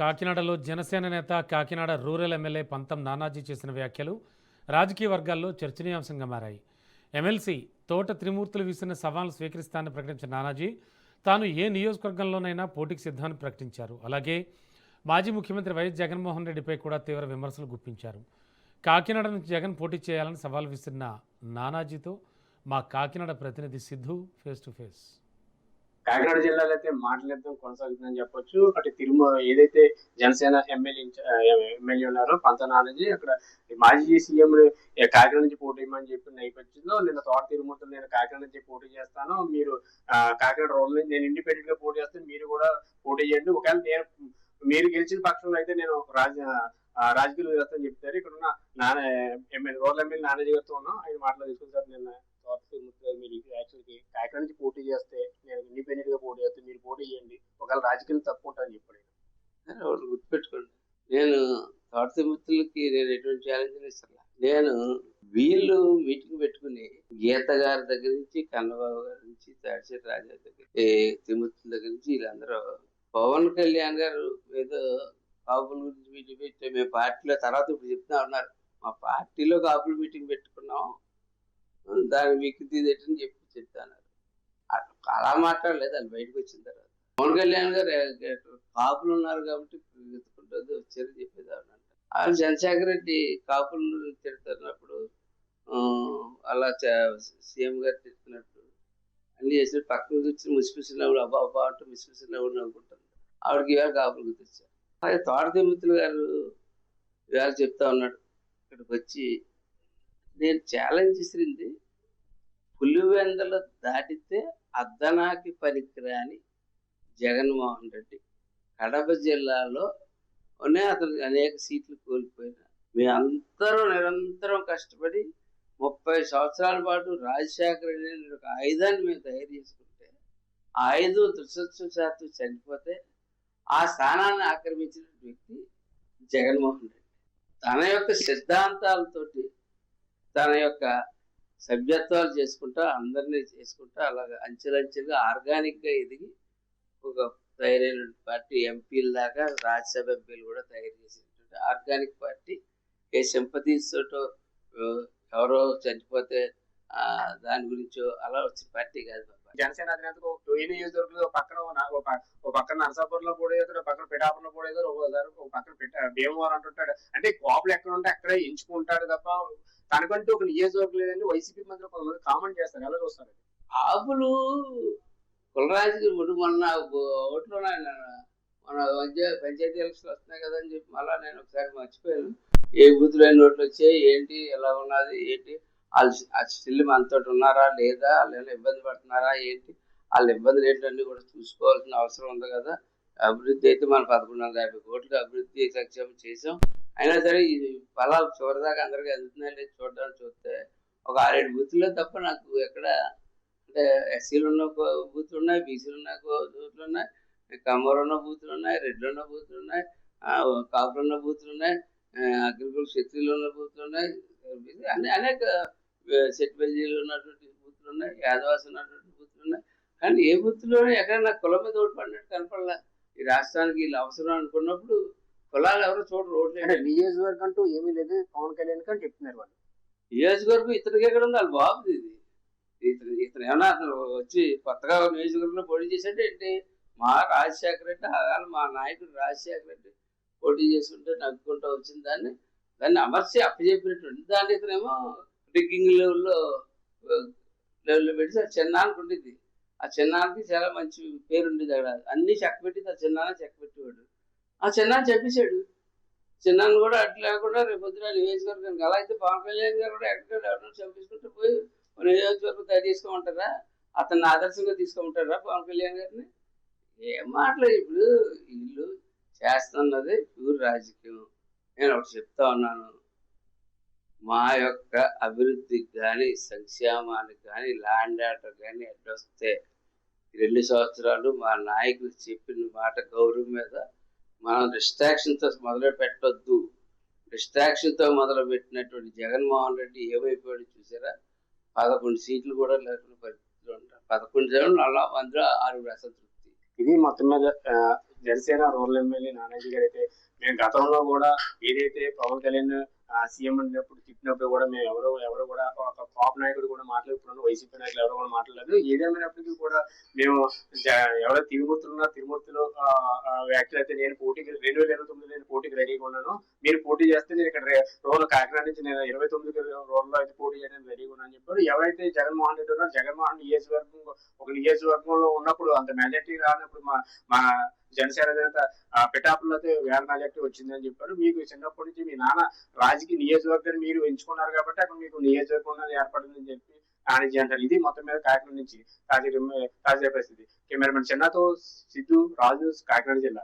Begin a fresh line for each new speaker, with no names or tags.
కాకినాడలో జనసేన నేత Kakinada rural MLA పంతం నానాజీ చేసిన వ్యాఖ్యలు రాజకీయ వర్గాల్లో చర్చనీయాంశంగా మారాయి. ఎమ్మెల్సీ తోట త్రిమూర్తులు విసిరిన సవాల్ను స్వీకరిస్తానని ప్రకటించిన నానాజీ తాను ఏ నియోజకవర్గంలోనైనా పోటీకి సిద్ధాన్ని ప్రకటించారు. అలాగే మాజీ ముఖ్యమంత్రి వైఎస్ జగన్మోహన్ రెడ్డిపై కూడా తీవ్ర విమర్శలు గుప్పించారు. కాకినాడ నుంచి జగన్ పోటీ చేయాలని సవాల్ విసిరిన నానాజీతో మా కాకినాడ ప్రతినిధి Siddhu face to face.
Kakinada జిల్లాలో అయితే మాటలేద్దాం కొనసాగుతుందని చెప్పొచ్చు. అటు ఏదైతే జనసేన ఎమ్మెల్యే ఉన్నారో పంత నానాజీ అక్కడ మాజీ సీఎం కాకినాడ నుంచి పోటీ చేయమని చెప్పిన నేపథ్యంలో నిన్న తోట తిరుమూర్తులు నేను కాకినాడ నుంచి పోటీ చేస్తాను, మీరు కాకినాడ రోడ్ నుంచి నేను ఇండిపెండెంట్ గా పోటీ చేస్తాను, మీరు కూడా పోటీ చేయండి, ఒకవేళ మీరు గెలిచిన పక్షంలో అయితే నేను రాజకీయాలు చేస్తానని చెప్తారు. ఇక్కడ ఉన్న రోడ్ల ఎమ్మెల్యే నానాజీ గారితో ఉన్నాం. ఆయన మాటలు తీసుకుంటారు. నిన్న మీరు యాక్చువల్గా కాకినాడ నుంచి పోటీ చేస్తే నేను ఇండిపెండెంట్ గా పోటీ చేస్తే మీరు పోటీ చేయండి, ఒకవేళ రాజకీయాలు తప్పుకుంటారని చెప్పాడు.
ఒకటి గుర్తుపెట్టుకోండి, నేను తోటతిమూర్తులకి నేను ఎటువంటి ఛాలెంజ్ ఇస్తాను. నేను వీళ్ళు మీటింగ్ పెట్టుకుని గీత గారి దగ్గర నుంచి కన్నబాబు గారి నుంచి తాడిశెట్టి రాజా దగ్గర తిమూర్తుల దగ్గర నుంచి వీళ్ళందరూ పవన్ కళ్యాణ్ గారు ఏదో కాపుల గురించి మీటింగ్ పెట్టి మేము పార్టీలో తర్వాత ఇప్పుడు చెప్తా ఉన్నారు, మా పార్టీలో కాపుల మీటింగ్ పెట్టుకున్నాం, దాని మీకు తీదేటని చెప్తాను. అలా మాట్లాడలేదు. అది బయటకు వచ్చిన తర్వాత పవన్ కళ్యాణ్ గారు కాపులు ఉన్నారు కాబట్టి ఎత్తుకుంటుంది వచ్చారని చెప్పేది అవునంట. వాళ్ళు చంద్రశేఖర్ రెడ్డి కాపులు తిడుతున్నప్పుడు అలా సీఎం గారు తిడుతున్నప్పుడు అన్ని చేసి పక్కన కూర్చొని ముసిపిసినప్పుడు అబ్బా అబ్బా అంటూ ముసిపిసినప్పుడు నవ్వుకుంటారు. ఆవిడకి ఇవాళ కాపులు గుర్తొచ్చారు. అలాగే తోట తిమ్మతులు గారు ఇవాళ చెప్తా ఉన్నాడు, ఇక్కడికి వచ్చి నేను ఛాలెంజ్ ఇసిరింది పులివెందలు దాటితే అద్దనాకి పనికిరాని జగన్మోహన్ రెడ్డి కడప జిల్లాలో అతను అనేక సీట్లు కోల్పోయినా మేమందరూ నిరంతరం కష్టపడి 30 సంవత్సరాల పాటు రాజశేఖర రెడ్డి ఒక ఆయుధాన్ని మేము తయారు చేసుకుంటే ఆ ఆయుధం దురదృష్టవశాత్తు చనిపోతే ఆ స్థానాన్ని ఆక్రమించిన వ్యక్తి జగన్మోహన్ రెడ్డి. తన యొక్క సిద్ధాంతాలతోటి తన యొక్క సభ్యత్వాలు చేసుకుంటా అందరినీ చేసుకుంటా అలాగా అంచెలంచెలుగా ఆర్గానిక్గా ఎదిగి ఒక తయారైన పార్టీ ఎంపీల దాకా రాజ్యసభ ఎంపీలు కూడా తయారు చేసినటువంటి ఆర్గానిక్ పార్టీ. ఏ సింపతీస్ తోటో ఎవరో చనిపోతే దాని గురించో అలా వచ్చిన పార్టీ కాదు.
జనసేన అధినేతకు ఏ నియోజకవర్గంలో పక్కన నరసాపురంలో పోడేదో, పక్కన పిఠాపురంలో పోడేదో, ఒక పక్కన భీమవరం అంటుంటాడు. అంటే కాపులు ఎక్కడ ఉంటే అక్కడే ఎంచుకుంటాడు తప్ప తనకంటూ ఒక నియోజకవర్గం లేదని వైసీపీ మధ్య కొంతమంది కామెంట్ చేస్తారు. ఎలా చూస్తారు?
కాపులు కులరాజుకి మొన్న ఓట్లు మన పంచాయతీ ఎలక్షన్ వస్తున్నాయి కదా అని చెప్పి మళ్ళీ నేను ఒకసారి మర్చిపోయాను. ఏ బూతులు అయిన ఓట్లు వచ్చాయి ఏంటి, ఎలా ఉన్నది ఏంటి, వాళ్ళు స్టిల్ మనతో ఉన్నారా లేదా, లేదా ఇబ్బంది పడుతున్నారా ఏంటి, వాళ్ళ ఇబ్బందులు ఏంటన్నీ కూడా చూసుకోవాల్సిన అవసరం ఉంది కదా. అభివృద్ధి అయితే మనం 1150 కోట్లకి అభివృద్ధి సంక్షేమం చేసాం. అయినా సరే ఈ ఫలాలు చివరిదాకా అందరికీ అందుతున్నాయి లేదు చూడడానికి చూస్తే ఒక 6-7 బూతుల్లో తప్ప నాకు ఎక్కడ అంటే ఎస్సీలు ఉన్న బూతులు ఉన్నాయి, బీసీలు ఉన్న బూతులు ఉన్నాయి, కమ్మరు ఉన్న బూతులు ఉన్నాయి, రెడ్లు ఉన్న బూతులు ఉన్నాయి, కాపులు ఉన్న బూతులు ఉన్నాయి, అగ్రికుల క్షత్రియులు ఉన్న బూతులు ఉన్నాయి, అనేక సెట్బెల్జీలు ఉన్నటువంటి బూతులు ఉన్నాయి, యాదవాసి ఉన్నటువంటి బూతులు ఉన్నాయి. కానీ ఏ బూత్లోనే ఎక్కడ నాకు కులం మీద ఓటు పడినట్టు కనపడలే. ఈ రాష్ట్రానికి వీళ్ళు అవసరం అనుకున్నప్పుడు కులాలు ఎవరో చూడరు. ఓట్లు
నియోజకవర్గం అంటూ ఏమీ లేదు పవన్ కళ్యాణ్ అని చెప్తున్నారు వాళ్ళు.
నియోజకవర్గం ఇతనికి ఎక్కడ ఉంది? వాళ్ళు బాగుంది ఇది. ఇతను ఏమన్నా అతను వచ్చి కొత్తగా నియోజకవర్గంలో పోటీ చేశాడు ఏంటి? మా రాజశేఖర రెడ్డి మా నాయకుడు రాజశేఖర రెడ్డి పోటీ చేసుకుంటే నవ్వుకుంటూ వచ్చింది దాన్ని అమర్చి అప్పచెప్పినటువంటి దాన్ని ఇతనేమో రిగ్గింగ్ లెవెల్లో పెట్టి ఆ చిన్నానికి ఉండేది. ఆ చిన్నానికి చాలా మంచి పేరు ఉండేది. అక్కడ అన్ని చెక్కపెట్టి ఆ చిన్నాన్ని చెక్కపెట్టేవాడు. ఆ చిన్నాన్ని చెప్పేశాడు. చిన్నాన్ని కూడా అట్లా లేకుండా రేపు పొద్దున నియోజకవర్గానికి అలా అయితే పవన్ కళ్యాణ్ గారు కూడా ఎక్కడ ఎవరైనా చంపించుకుంటూ పోయి నియోజకవర్గం తయారు చేసుకోమంటారా? అతన్ని ఆదర్శంగా తీసుకోమంటారా పవన్ కళ్యాణ్ గారిని? ఏం మాట్లాడు. ఇప్పుడు వీళ్ళు చేస్తున్నది ప్యూర్ రాజకీయం. నేను ఒకటి చెప్తా ఉన్నాను, మా యొక్క అభివృద్ధికి కానీ సంక్షేమానికి కానీ ల్యాండ్ ఆర్డర్ కానీ అడ్డొస్తే 2 సంవత్సరాలు మా నాయకులు చెప్పిన మాట గౌరవం మీద మనం డిస్ట్రాక్షన్తో మొదలు పెట్టొద్దు. డిస్ట్రాక్షన్తో మొదలు పెట్టినటువంటి జగన్మోహన్ రెడ్డి ఏమైపోయాడు చూసారా? 11 సీట్లు కూడా లేకుండా పరిస్థితులు ఉంటారు. 11 జనం అలా అందులో 6 అసంతృప్తి.
ఇది మొత్తం మీద జనసేన రూరల్ ఎమ్మెల్యే నానాజీ గారు అయితే మేము గతంలో కూడా ఏదైతే పవన్ కళ్యాణ్ సీఎం ఉన్నప్పుడు తిట్టినప్పుడు కూడా మేము ఎవరు కూడా ఒక కాప్ నాయకుడు కూడా మాట్లాడుతున్నాను, వైసీపీ నాయకులు ఎవరు కూడా మాట్లాడలేదు. ఏదేమైనప్పటికీ కూడా మేము ఎవరో తిరుమూర్తిలో వ్యాఖ్యలు అయితే నేను పోటీకి 2029 నేను పోటీకి రెడీగా ఉన్నాను, మీరు పోటీ చేస్తే నేను ఇక్కడ రోజు కాకినాడ నుంచి నేను 29 రోజుల్లో అయితే పోటీ చేయడానికి రెడీగా ఉన్నాను చెప్పారు. ఎవరైతే జగన్మోహన్ రెడ్డి ఉన్నారో జగన్మోహన్ ఒక నియోజకవర్గంలో ఉన్నప్పుడు అంత మెజార్టీ రానప్పుడు మా జనసేన జనత పిఠాపుల్లో అయితే వేల మెజార్టీ వచ్చిందని చెప్పారు. మీకు చిన్నప్పటి నుంచి మీ నాన్న రాజకీయ నియోజకవర్గాన్ని మీరు ఎంచుకున్నారు కాబట్టి అక్కడ మీకు నియోజకవర్గం ఏర్పడిందని చెప్పి నానాజీ అంటారు. ఇది మొత్తం మీద కాకినాడ నుంచి తాజా పరిస్థితి. కెమెరామెన్ చిన్నతో సిద్ధు రాజు, కాకినాడ జిల్లా.